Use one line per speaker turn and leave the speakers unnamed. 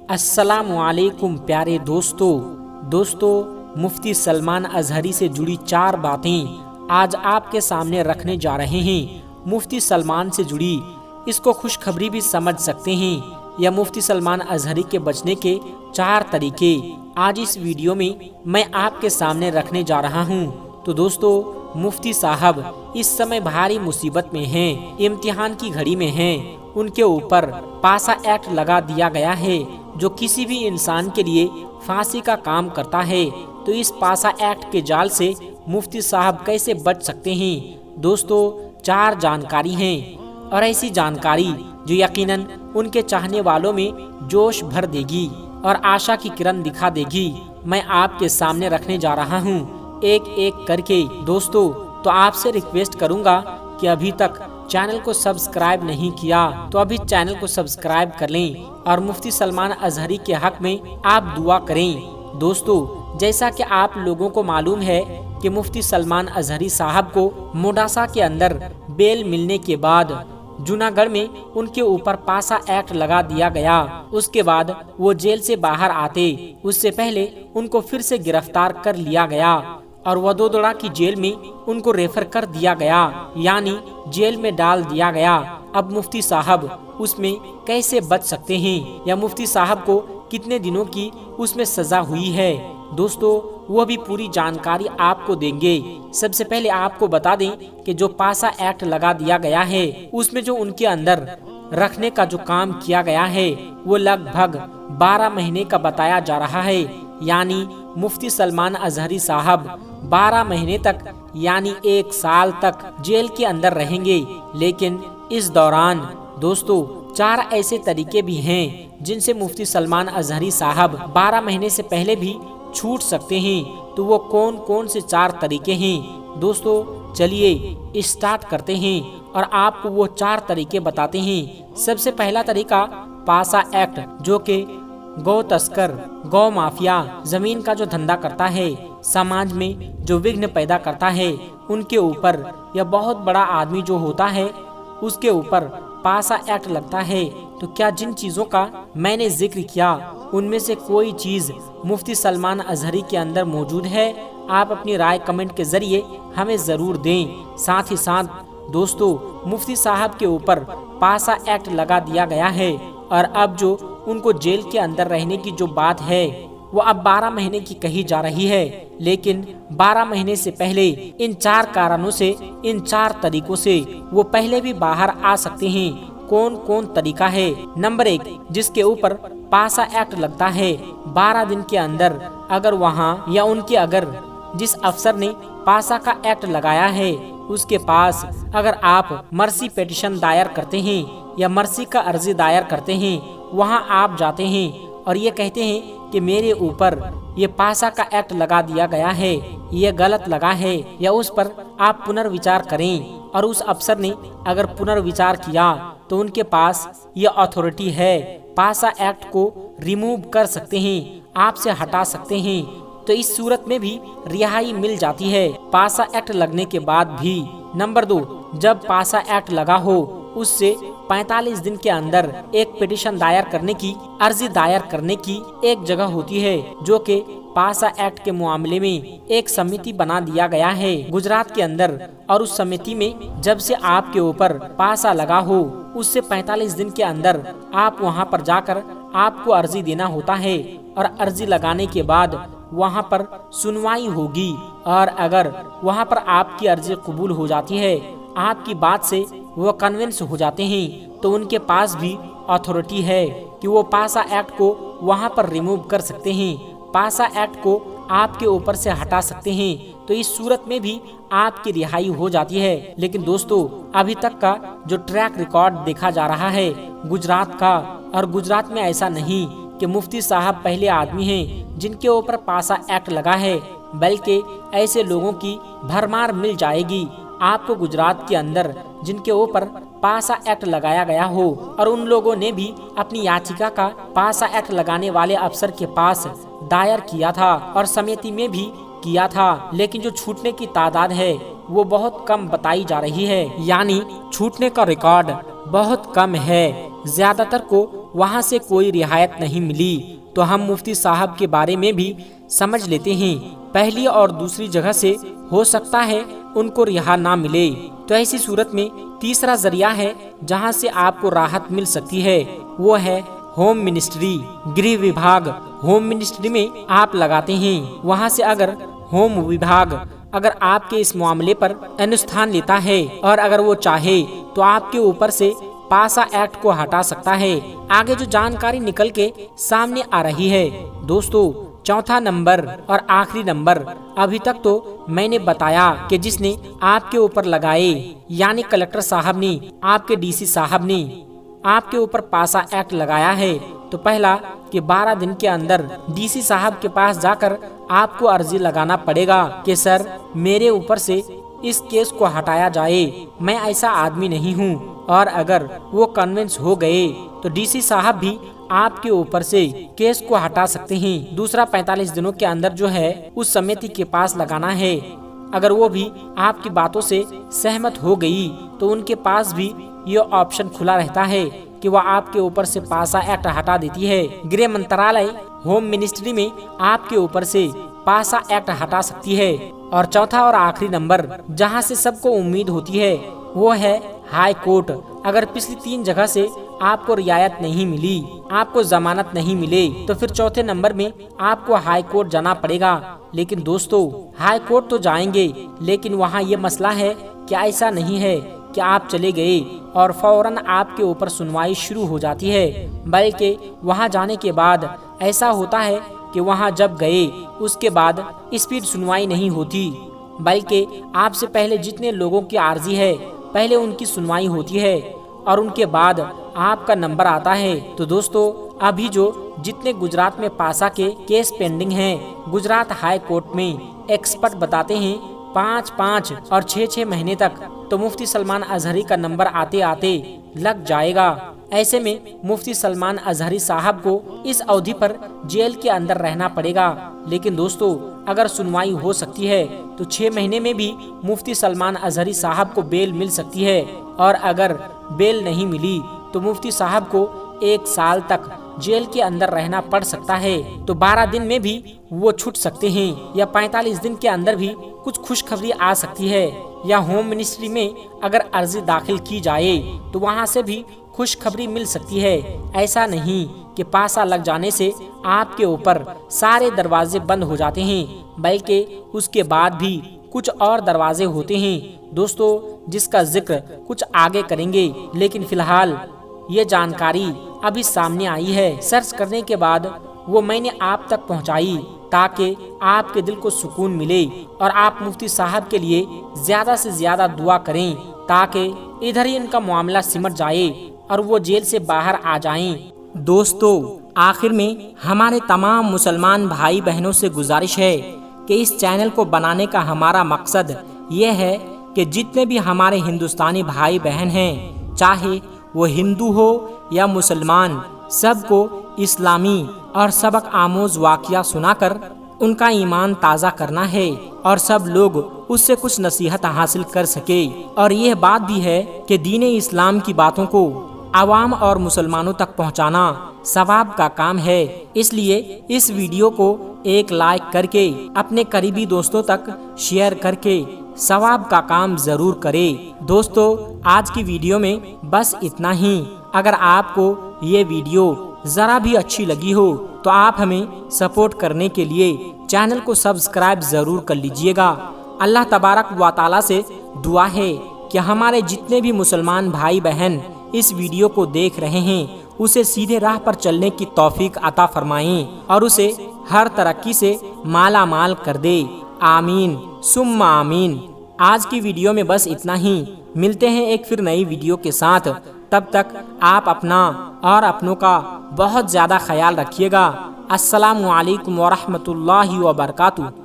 अस्सलामुअलैकुम प्यारे दोस्तों, मुफ्ती सलमान अजहरी से जुड़ी 4 बातें आज आपके सामने रखने जा रहे हैं। मुफ्ती सलमान से जुड़ी इसको खुशखबरी भी समझ सकते हैं या मुफ्ती सलमान अजहरी के बचने के 4 तरीके आज इस वीडियो में मैं आपके सामने रखने जा रहा हूं। तो दोस्तों, मुफ्ती साहब इस समय भारी मुसीबत में हैं, इम्तिहान की घड़ी में हैं। उनके ऊपर पासा एक्ट लगा दिया गया है जो किसी भी इंसान के लिए फांसी का काम करता है। तो इस पासा एक्ट के जाल से मुफ्ती साहब कैसे बच सकते हैं? दोस्तों, 4 जानकारी हैं और ऐसी जानकारी जो यकीनन उनके चाहने वालों में जोश भर देगी और आशा की किरण दिखा देगी, मैं आपके सामने रखने जा रहा हूं एक एक करके। दोस्तों, तो आपसे रिक्वेस्ट करूंगा कि अभी तक चैनल को सब्सक्राइब नहीं किया तो अभी चैनल को सब्सक्राइब कर लें और मुफ्ती सलमान अजहरी के हक में आप दुआ करें। दोस्तों, जैसा कि आप लोगों को मालूम है कि मुफ्ती सलमान अजहरी साहब को मोडासा के अंदर बेल मिलने के बाद जूनागढ़ में उनके ऊपर पासा एक्ट लगा दिया गया। उसके बाद वो जेल से बाहर आते उससे पहले उनको फिर से गिरफ्तार कर लिया गया और वडोदरा की जेल में उनको रेफर कर दिया गया, यानी जेल में डाल दिया गया। अब मुफ्ती साहब उसमें कैसे बच सकते हैं या मुफ्ती साहब को कितने दिनों की उसमें सजा हुई है? दोस्तों, वो भी पूरी जानकारी आपको देंगे। सबसे पहले आपको बता दें कि जो पासा एक्ट लगा दिया गया है उसमें जो उनके अंदर रखने का जो काम किया गया है वो लगभग 12 महीने का बताया जा रहा है, यानी मुफ्ती सलमान अजहरी साहब 12 महीने तक यानी 1 साल तक जेल के अंदर रहेंगे। लेकिन इस दौरान दोस्तों 4 ऐसे तरीके भी हैं जिनसे मुफ्ती सलमान अजहरी साहब 12 महीने से पहले भी छूट सकते हैं। तो वो कौन कौन से 4 तरीके हैं? दोस्तों, चलिए स्टार्ट करते हैं और आपको वो 4 तरीके बताते हैं। सबसे पहला तरीका पासा एक्ट, जो कि गौ तस्कर, गौ माफिया, जमीन का जो धंधा करता है, समाज में जो विघ्न पैदा करता है, उनके ऊपर या बहुत बड़ा आदमी जो होता है उसके ऊपर पासा एक्ट लगता है। तो क्या जिन चीजों का मैंने जिक्र किया उनमें से कोई चीज मुफ्ती सलमान अजहरी के अंदर मौजूद है? आप अपनी राय कमेंट के जरिए हमें जरूर दें। साथ ही साथ दोस्तों, मुफ्ती साहब के ऊपर पासा एक्ट लगा दिया गया है और अब जो उनको जेल के अंदर रहने की जो बात है वो अब 12 महीने की कही जा रही है। लेकिन 12 महीने से पहले इन 4 कारणों से, इन 4 तरीकों से वो पहले भी बाहर आ सकते हैं। कौन कौन तरीका है? नंबर 1, जिसके ऊपर पासा एक्ट लगता है 12 दिन के अंदर, अगर वहाँ या उनके अगर जिस अफसर ने पासा का एक्ट लगाया है उसके पास अगर आप मर्सी पिटीशन दायर करते हैं या मर्सी का अर्जी दायर करते हैं, वहाँ आप जाते हैं और ये कहते हैं कि मेरे ऊपर ये पासा का एक्ट लगा दिया गया है, ये गलत लगा है, या उस पर आप पुनर्विचार करें, और उस अफसर ने अगर पुनर्विचार किया तो उनके पास ये अथॉरिटी है, पासा एक्ट को रिमूव कर सकते हैं, आपसे हटा सकते हैं। तो इस सूरत में भी रिहाई मिल जाती है पासा एक्ट लगने के बाद भी। नंबर 2, जब पासा एक्ट लगा हो उससे 45 दिन के अंदर एक पिटीशन दायर करने की, अर्जी दायर करने की एक जगह होती है जो कि पासा एक्ट के मामले में एक समिति बना दिया गया है गुजरात के अंदर, और उस समिति में जब से आपके ऊपर पासा लगा हो उससे 45 दिन के अंदर आप वहां पर जाकर आपको अर्जी देना होता है और अर्जी लगाने के बाद वहां पर सुनवाई होगी, और अगर वहां पर आपकी अर्जी कबूल हो जाती है, आपकी बात से वो कन्विंस हो जाते हैं, तो उनके पास भी अथॉरिटी है कि वो पासा एक्ट को वहां पर रिमूव कर सकते हैं, पासा एक्ट को आपके ऊपर से हटा सकते हैं। तो इस सूरत में भी आपकी रिहाई हो जाती है। लेकिन दोस्तों, अभी तक का जो ट्रैक रिकॉर्ड देखा जा रहा है गुजरात का, और गुजरात में ऐसा नहीं कि मुफ्ती साहब पहले आदमी हैं जिनके ऊपर पासा एक्ट लगा है, बल्कि ऐसे लोगों की भरमार मिल जाएगी आपको गुजरात के अंदर जिनके ऊपर पासा एक्ट लगाया गया हो, और उन लोगों ने भी अपनी याचिका का पासा एक्ट लगाने वाले अफसर के पास दायर किया था और समिति में भी किया था। लेकिन जो छूटने की तादाद है वो बहुत कम बताई जा रही है, यानी छूटने का रिकॉर्ड बहुत कम है, ज्यादातर को वहाँ से कोई रियायत नहीं मिली। तो हम मुफ्ती साहब के बारे में भी समझ लेते हैं। पहली और दूसरी जगह से हो सकता है उनको रिहा ना मिले, तो ऐसी सूरत में तीसरा जरिया है जहाँ से आपको राहत मिल सकती है, वो है होम मिनिस्ट्री, गृह विभाग। होम मिनिस्ट्री में आप लगाते हैं, वहाँ से अगर होम विभाग अगर आपके इस मामले पर अनुष्ठान लेता है और अगर वो चाहे तो आपके ऊपर से पासा एक्ट को हटा सकता है। आगे जो जानकारी निकल के सामने आ रही है दोस्तों, चौथा नंबर और आखिरी नंबर अभी तक तो मैंने बताया कि जिसने आपके ऊपर लगाए, यानी कलेक्टर साहब ने, आपके डीसी साहब ने आपके ऊपर पासा एक्ट लगाया है, तो पहला कि 12 दिन के अंदर डीसी साहब के पास जाकर आपको अर्जी लगाना पड़ेगा कि सर मेरे ऊपर से इस केस को हटाया जाए, मैं ऐसा आदमी नहीं हूँ। और अगर वो कन्विंस हो गए तो डीसी साहब भी आपके ऊपर से केस को हटा सकते हैं। दूसरा 45 दिनों के अंदर जो है उस समिति के पास लगाना है। अगर वो भी आपकी बातों से सहमत हो गई तो उनके पास भी ये ऑप्शन खुला रहता है कि वह आपके ऊपर से पासा एक्ट हटा देती है। गृह मंत्रालय होम मिनिस्ट्री में आपके ऊपर से पासा एक्ट हटा सकती है। और चौथा और आखिरी नंबर जहां से सबको उम्मीद होती है वो है हाई कोर्ट। अगर पिछली 3 जगह से आपको रियायत नहीं मिली, आपको जमानत नहीं मिले, तो फिर चौथे नंबर में आपको हाई कोर्ट जाना पड़ेगा। लेकिन दोस्तों हाई कोर्ट तो जाएंगे, लेकिन वहाँ ये मसला है कि ऐसा नहीं है कि आप चले गए और फौरन आपके ऊपर सुनवाई शुरू हो जाती है, बल्कि वहाँ जाने के बाद ऐसा होता है कि वहाँ जब गए उसके बाद स्पीड सुनवाई नहीं होती, बल्कि आपसे पहले जितने लोगों की अर्जी है पहले उनकी सुनवाई होती है और उनके बाद आपका नंबर आता है। तो दोस्तों अभी जो जितने गुजरात में पासा के केस पेंडिंग हैं, गुजरात हाई कोर्ट में एक्सपर्ट बताते हैं 5-5 और 6-6 महीने तक तो मुफ्ती सलमान अजहरी का नंबर आते आते लग जाएगा। ऐसे में मुफ्ती सलमान अजहरी साहब को इस अवधि पर जेल के अंदर रहना पड़ेगा। लेकिन दोस्तों अगर सुनवाई हो सकती है तो 6 महीने में भी मुफ्ती सलमान अजहरी साहब को बेल मिल सकती है, और अगर बेल नहीं मिली तो मुफ्ती साहब को 1 साल तक जेल के अंदर रहना पड़ सकता है। तो 12 दिन में भी वो छूट सकते हैं, या 45 दिन के अंदर भी कुछ खुशखबरी आ सकती है, या होम मिनिस्ट्री में अगर अर्जी दाखिल की जाए तो वहाँ से भी खुशखबरी मिल सकती है। ऐसा नहीं कि पासा लग जाने से आपके ऊपर सारे दरवाजे बंद हो जाते हैं, बल्कि उसके बाद भी कुछ और दरवाजे होते हैं दोस्तों, जिसका जिक्र कुछ आगे करेंगे। लेकिन फिलहाल ये जानकारी अभी सामने आई है, सर्च करने के बाद वो मैंने आप तक पहुंचाई ताकि आपके दिल को सुकून मिले और आप मुफ्ती साहब के लिए ज्यादा से ज्यादा दुआ करें ताकि इधर ही इनका मामला सिमट जाए और वो जेल से बाहर आ जाएं। दोस्तों आखिर में हमारे तमाम मुसलमान भाई बहनों से गुजारिश है कि इस चैनल को बनाने का हमारा मकसद ये है कि जितने भी हमारे हिंदुस्तानी भाई बहन हैं, चाहे वो हिंदू हो या मुसलमान, सबको इस्लामी और सबक आमोज वाक़या सुनाकर उनका ईमान ताज़ा करना है और सब लोग उससे कुछ नसीहत हासिल कर सके। और यह बात भी है कि दीन इस्लाम की बातों को आवाम और मुसलमानों तक पहुंचाना सवाब का काम है। इसलिए इस वीडियो को एक लाइक करके अपने करीबी दोस्तों तक शेयर करके सवाब का काम जरूर करें। दोस्तों आज की वीडियो में बस इतना ही। अगर आपको ये वीडियो ज़रा भी अच्छी लगी हो तो आप हमें सपोर्ट करने के लिए चैनल को सब्सक्राइब ज़रूर कर लीजिएगा। अल्लाह तबारक व तआला से दुआ है कि हमारे जितने भी मुसलमान भाई बहन इस वीडियो को देख रहे हैं उसे सीधे राह पर चलने की तौफीक अता फरमाएं और उसे हर तरक्की से माला माल कर दे। आमीन सुम्मा आमीन। आज की वीडियो में बस इतना ही। मिलते हैं एक फिर नई वीडियो के साथ। तब तक आप अपना और अपनों का बहुत ज़्यादा ख्याल रखिएगा। अस्सलामु अलैकुम व रहमतुल्लाहि व बरकातुहू।